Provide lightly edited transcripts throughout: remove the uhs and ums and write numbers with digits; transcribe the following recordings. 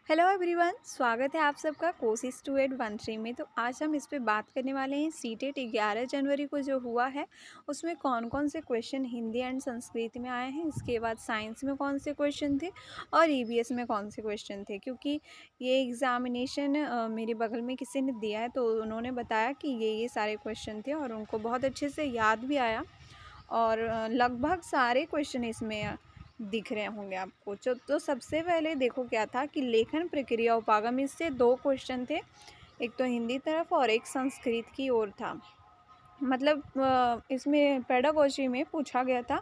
Hello everyone, स्वागत है आप सबका कोशिश 2813 में। तो आज हम इस पे बात करने वाले हैं सीटेट 11 जनवरी को जो हुआ है उसमें कौन कौन से क्वेश्चन हिंदी एंड संस्कृत में आए हैं। इसके बाद साइंस में कौन से क्वेश्चन थे और ईवीएस में कौन से क्वेश्चन थे। क्योंकि ये एग्ज़ामिनेशन मेरे बगल में किसी ने दिया है तो उन्होंने बताया कि ये सारे क्वेश्चन थे और उनको बहुत अच्छे से याद भी आया और लगभग सारे क्वेश्चन इसमें दिख रहे होंगे आपको। तो सबसे पहले देखो क्या था कि लेखन प्रक्रिया उपागम, इससे दो क्वेश्चन थे, एक तो हिंदी तरफ और एक संस्कृत की ओर था। मतलब इसमें पेडागोजी में पूछा गया था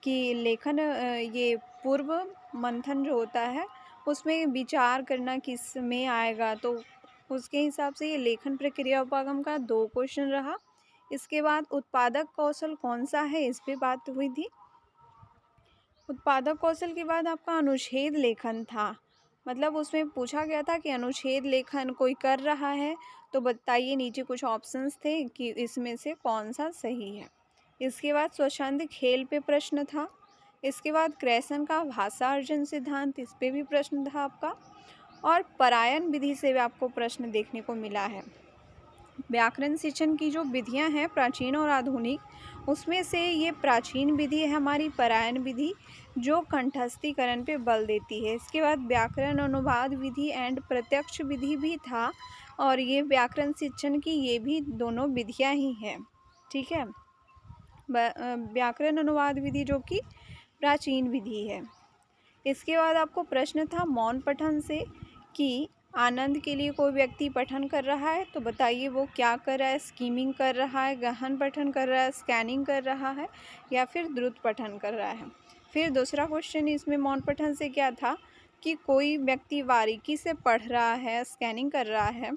कि लेखन ये पूर्व मंथन जो होता है उसमें विचार करना किस में आएगा, तो उसके हिसाब से ये लेखन प्रक्रिया उपागम का दो क्वेश्चन रहा। इसके बाद उत्पादक कौशल कौन सा है, इस पे बात हुई थी। उत्पादक कौशल के बाद आपका अनुच्छेद लेखन था। मतलब उसमें पूछा गया था कि अनुच्छेद लेखन कोई कर रहा है तो बताइए, नीचे कुछ ऑप्शंस थे कि इसमें से कौन सा सही है। इसके बाद स्वच्छंद खेल पे प्रश्न था। इसके बाद क्रेसन का भाषा अर्जन सिद्धांत, इस पे भी प्रश्न था आपका। और परायण विधि से भी आपको प्रश्न देखने को मिला है। व्याकरण शिक्षण की जो विधियां हैं प्राचीन और आधुनिक, उसमें से ये प्राचीन विधि है हमारी परायण विधि, जो कंठस्थीकरण पे बल देती है। इसके बाद व्याकरण अनुवाद विधि एंड प्रत्यक्ष विधि भी था और ये व्याकरण शिक्षण की ये भी दोनों विधियां ही हैं। ठीक है, व्याकरण अनुवाद विधि जो कि प्राचीन विधि है। इसके बाद आपको प्रश्न था मौन पठन से कि आनंद के लिए कोई व्यक्ति पठन कर रहा है तो बताइए वो क्या कर रहा है, स्कीमिंग कर रहा है, गहन पठन कर रहा है, स्कैनिंग कर रहा है या फिर द्रुत पठन कर रहा है। फिर दूसरा क्वेश्चन इसमें मौन पठन से क्या था कि कोई व्यक्ति बारीकी से पढ़ रहा है, स्कैनिंग कर रहा है,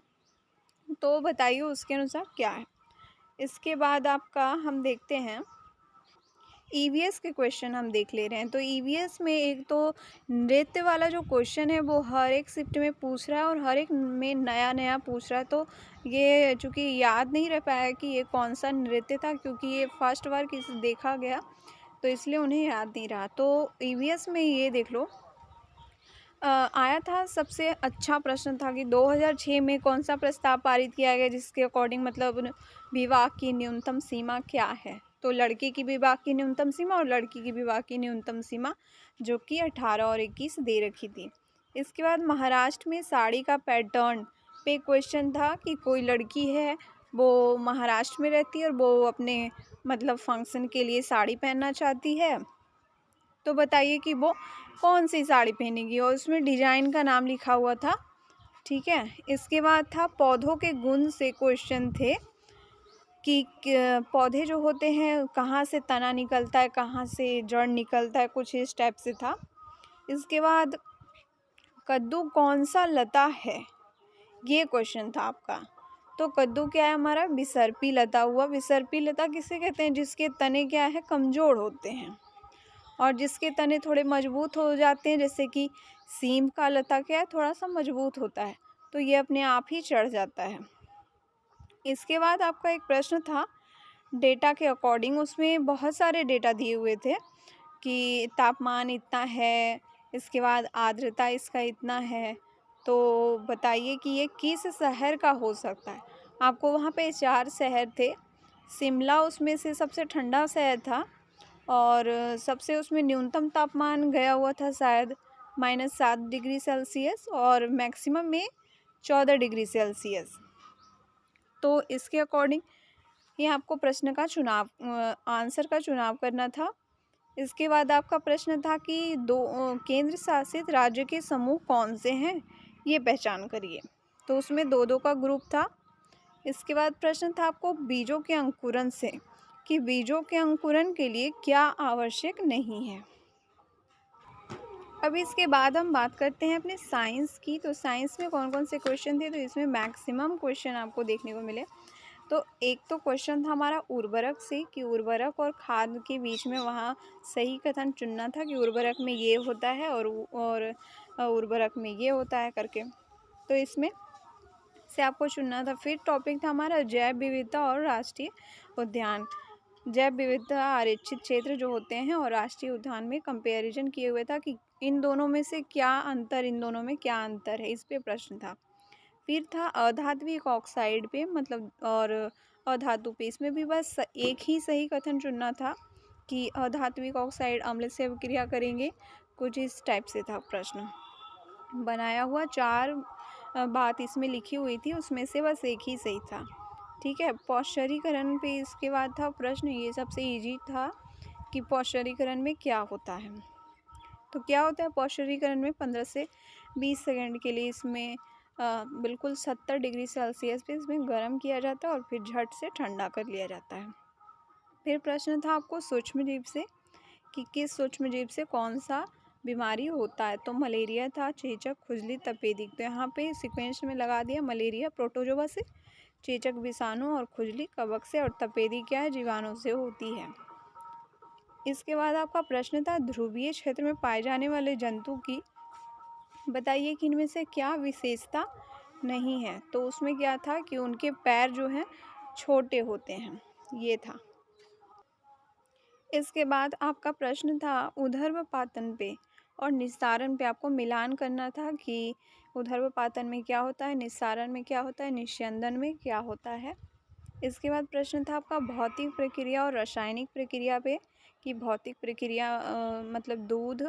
तो बताइए उसके अनुसार क्या है। इसके बाद आपका हम देखते हैं ईवीएस के क्वेश्चन हम देख ले रहे हैं। तो ईवीएस में एक तो नृत्य वाला जो क्वेश्चन है वो हर एक शिफ्ट में पूछ रहा है और हर एक में नया नया पूछ रहा है। तो ये चूँकि याद नहीं रह पाया कि ये कौन सा नृत्य था, क्योंकि ये फर्स्ट बार किसी देखा गया तो इसलिए उन्हें याद नहीं रहा। तो ईवीएस में ये देख लो आया था। सबसे अच्छा प्रश्न था कि 2006 में कौन सा प्रस्ताव पारित किया गया जिसके अकॉर्डिंग मतलब विवाह की न्यूनतम सीमा क्या है। तो लड़के की विवाह की न्यूनतम सीमा और लड़की की विवाह की न्यूनतम सीमा जो कि 18 और 21 दे रखी थी। इसके बाद महाराष्ट्र में साड़ी का पैटर्न पे क्वेश्चन था कि कोई लड़की है वो महाराष्ट्र में रहती है और वो अपने मतलब फंक्शन के लिए साड़ी पहनना चाहती है, तो बताइए कि वो कौन सी साड़ी पहनेगी और उसमें डिजाइन का नाम लिखा हुआ था। ठीक है, इसके बाद था पौधों के गुण से क्वेश्चन थे कि पौधे जो होते हैं कहाँ से तना निकलता है, कहाँ से जड़ निकलता है, कुछ इस टाइप से था। इसके बाद कद्दू कौन सा लता है, ये क्वेश्चन था आपका। तो कद्दू क्या है हमारा, विसर्पी लता हुआ। विसर्पी लता किसे कहते हैं, जिसके तने क्या है कमज़ोर होते हैं और जिसके तने थोड़े मजबूत हो जाते हैं, जैसे कि सीम का लता क्या है थोड़ा सा मजबूत होता है तो ये अपने आप ही चढ़ जाता है। इसके बाद आपका एक प्रश्न था डेटा के अकॉर्डिंग, उसमें बहुत सारे डेटा दिए हुए थे कि तापमान इतना है, इसके बाद आर्द्रता इसका इतना है, तो बताइए कि ये किस शहर का हो सकता है। आपको वहाँ पे 4 शहर थे। शिमला उसमें से सबसे ठंडा शहर था और सबसे उसमें न्यूनतम तापमान गया हुआ था शायद -7 डिग्री सेल्सियस और मैक्सिमम में 14 डिग्री सेल्सियस। तो इसके अकॉर्डिंग ये आपको प्रश्न का चुनाव आंसर का चुनाव करना था। इसके बाद आपका प्रश्न था कि केंद्र शासित राज्य के समूह कौन से हैं, ये पहचान करिए। तो उसमें दो दो का ग्रुप था। इसके बाद प्रश्न था आपको बीजों के अंकुरण से कि बीजों के अंकुरण के लिए क्या आवश्यक नहीं है। अब इसके बाद हम बात करते हैं अपने साइंस की। तो साइंस में कौन कौन से क्वेश्चन थे, तो इसमें मैक्सिमम क्वेश्चन आपको देखने को मिले। तो एक तो क्वेश्चन था हमारा उर्वरक से कि उर्वरक और खाद के बीच में वहाँ सही कथन चुनना था कि उर्वरक में ये होता है और उर्वरक में ये होता है करके, तो इसमें से आपको चुनना था। फिर टॉपिक था हमारा जैव विविधता और राष्ट्रीय उद्यान। जैव विविधता आरक्षित क्षेत्र जो होते हैं और राष्ट्रीय उद्यान में कंपैरिजन किए हुए था कि इन दोनों में से क्या अंतर, इन दोनों में क्या अंतर है, इस पे प्रश्न था। फिर था अधात्विक ऑक्साइड पे, मतलब और अधातु पे। इसमें भी बस एक ही सही कथन चुनना था कि अधात्विक ऑक्साइड अम्ल से अभिक्रिया करेंगे। कुछ इस टाइप से था प्रश्न बनाया हुआ। 4 बात इसमें लिखी हुई थी, उसमें से बस एक ही सही था। ठीक है। पौष्चरीकरण पे इसके बाद था प्रश्न, ये सबसे इजी था कि पौष्चरीकरण में क्या होता है। तो क्या होता है पौष्चरीकरण में, 15 से 20 सेकंड के लिए इसमें बिल्कुल 70 डिग्री सेल्सियस पे इसमें गर्म किया जाता है और फिर झट से ठंडा कर लिया जाता है। फिर प्रश्न था आपको सूक्ष्मजीव से कि किस सूक्ष्मजीव से कौन सा बीमारी होता है। तो मलेरिया था, चेचक, खुजली, तपेदिक। तो यहाँ पे सीक्वेंस में लगा दिया, मलेरिया प्रोटोजोआ से, चेचक विषाणु और खुजली कवक से, और तपेदिक क्या है, जीवाणु से होती है। इसके बाद आपका प्रश्न था ध्रुवीय क्षेत्र में पाए जाने वाले जंतु की बताइए कि इनमें से क्या विशेषता नहीं है। तो उसमें क्या था कि उनके पैर जो हैं छोटे होते हैं, ये था। इसके बाद आपका प्रश्न था ऊर्ध्वपातन पे और निस्तारण पे, आपको मिलान करना था कि ऊर्ध्वपातन में क्या होता है, निस्तारण में क्या होता है, निस्यंदन में क्या होता है। इसके बाद प्रश्न था आपका भौतिक प्रक्रिया और रासायनिक प्रक्रिया पे कि भौतिक प्रक्रिया मतलब दूध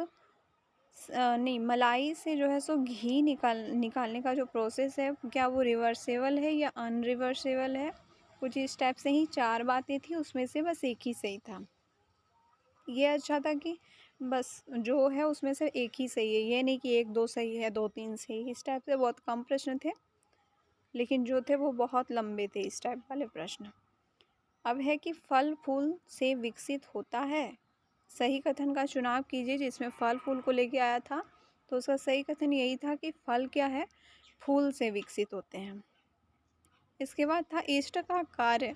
नहीं, मलाई से जो है सो घी निकालने का जो प्रोसेस है, क्या वो रिवर्सेबल है या अनरिवर्सेबल है। कुछ इस टाइप से ही 4 बातें थी, उसमें से बस एक ही सही था। ये अच्छा था कि बस जो है उसमें से एक ही सही है, ये नहीं कि 1-2 सही है, 2-3 सही। इस टाइप से बहुत कम प्रश्न थे, लेकिन जो थे वो बहुत लंबे थे इस टाइप वाले प्रश्न। अब है कि फल फूल से विकसित होता है। सही कथन का चुनाव कीजिए जिसमें फल फूल को लेके आया था। तो उसका सही कथन यही था कि फल क्या है, फूल से विकसित होते हैं। इसके बाद था ईस्ट का कार्य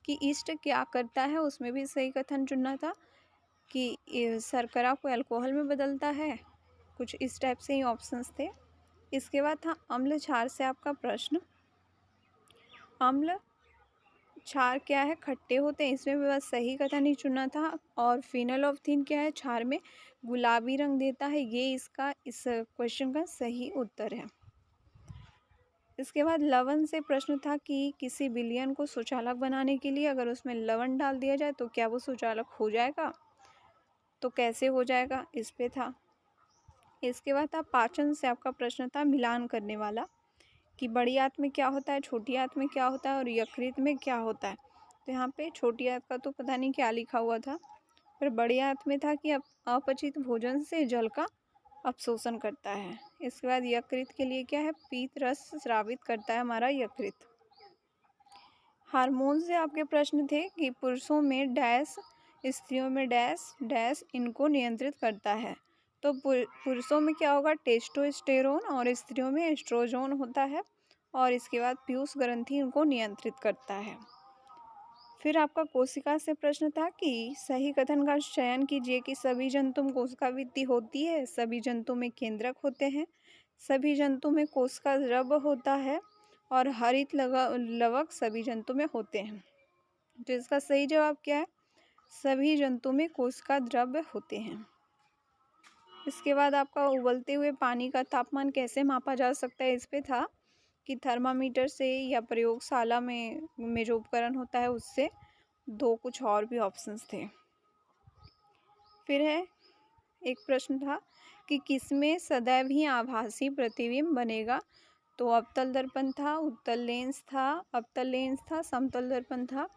कि ईस्ट क्या करता है, उसमें भी सही कथन चुनना था कि शर्करा को अल्कोहल में बदलता है। कुछ इस टाइप से ही ऑप्शंस थे। इसके बाद था अम्ल क्षार से आपका प्रश्न। अम्ल क्षार क्या है, खट्टे होते हैं, इसमें भी बस सही कथन ही चुनना था। और फिनोल्फथीन क्या है, क्षार में गुलाबी रंग देता है, ये इसका इस क्वेश्चन का सही उत्तर है। इसके बाद लवण से प्रश्न था कि किसी विलयन को सुचालक बनाने के लिए अगर उसमें लवण डाल दिया जाए तो क्या वो सुचालक हो जाएगा, तो कैसे हो जाएगा, इस पे था। इसके बाद था पाचन से आपका प्रश्न था मिलान करने वाला कि बड़ी आंत में क्या होता है, छोटी आंत में क्या होता है और यकृत में क्या होता है। तो यहाँ पे छोटी आंत का तो पता नहीं क्या लिखा हुआ था, पर बड़ी आंत में था कि अपचित भोजन से जल का अपशोषण करता है। इसके बाद यकृत के लिए क्या है, पीत रस स्रावित करता है हमारा यकृत। हार्मोन से आपके प्रश्न थे कि पुरुषों में डैश, स्त्रियों में डैश डैश इनको नियंत्रित करता है। तो पुरुषों में क्या होगा, टेस्टोस्टेरोन, और स्त्रियों में एस्ट्रोजन होता है। और इसके बाद पीयूष ग्रंथि इनको नियंत्रित करता है। फिर आपका कोशिका से प्रश्न था कि सही कथन का चयन कीजिए कि सभी जंतु में कोशिका वृद्धि होती है, सभी जंतु में केंद्रक होते हैं, सभी जंतु में कोशिका द्रव होता है, और हरित लवक सभी जंतु में होते हैं। तो इसका सही जवाब क्या है, सभी जंतु में कोशिका द्रव्य होते हैं। इसके बाद आपका उबलते हुए पानी का तापमान कैसे मापा जा सकता है, इस पे था कि थर्मामीटर से या प्रयोगशाला में जो उपकरण होता है उससे। दो कुछ और भी ऑप्शंस थे। फिर है एक प्रश्न था कि किसमें सदैव ही आभासी प्रतिबिंब बनेगा। तो अवतल दर्पण था, उत्तल लेंस था, अवतल लेंस था, समतल दर्पण था।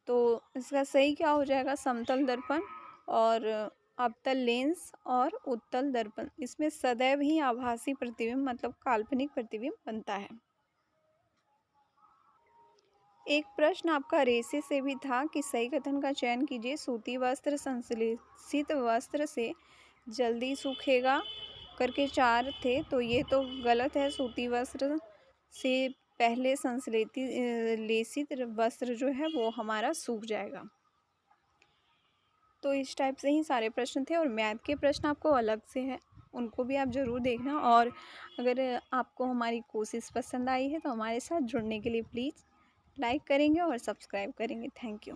तो इसका सही क्या हो जाएगा, समतल दर्पण और अवतल लेंस और उत्तल दर्पण, इसमें सदैव ही आभासी प्रतिबिंब मतलब काल्पनिक प्रतिबिंब बनता है। एक प्रश्न आपका रेसे से भी था कि सही कथन का चयन कीजिए। सूती वस्त्र संश्लेषित वस्त्र से जल्दी सूखेगा करके 4 थे, तो ये तो गलत है। सूती वस्त्र से पहले लेसित वस्त्र जो है वो हमारा सूख जाएगा। तो इस टाइप से ही सारे प्रश्न थे, और मैथ के प्रश्न आपको अलग से है, उनको भी आप ज़रूर देखना। और अगर आपको हमारी कोशिश पसंद आई है तो हमारे साथ जुड़ने के लिए प्लीज़ लाइक करेंगे और सब्सक्राइब करेंगे। Thank you.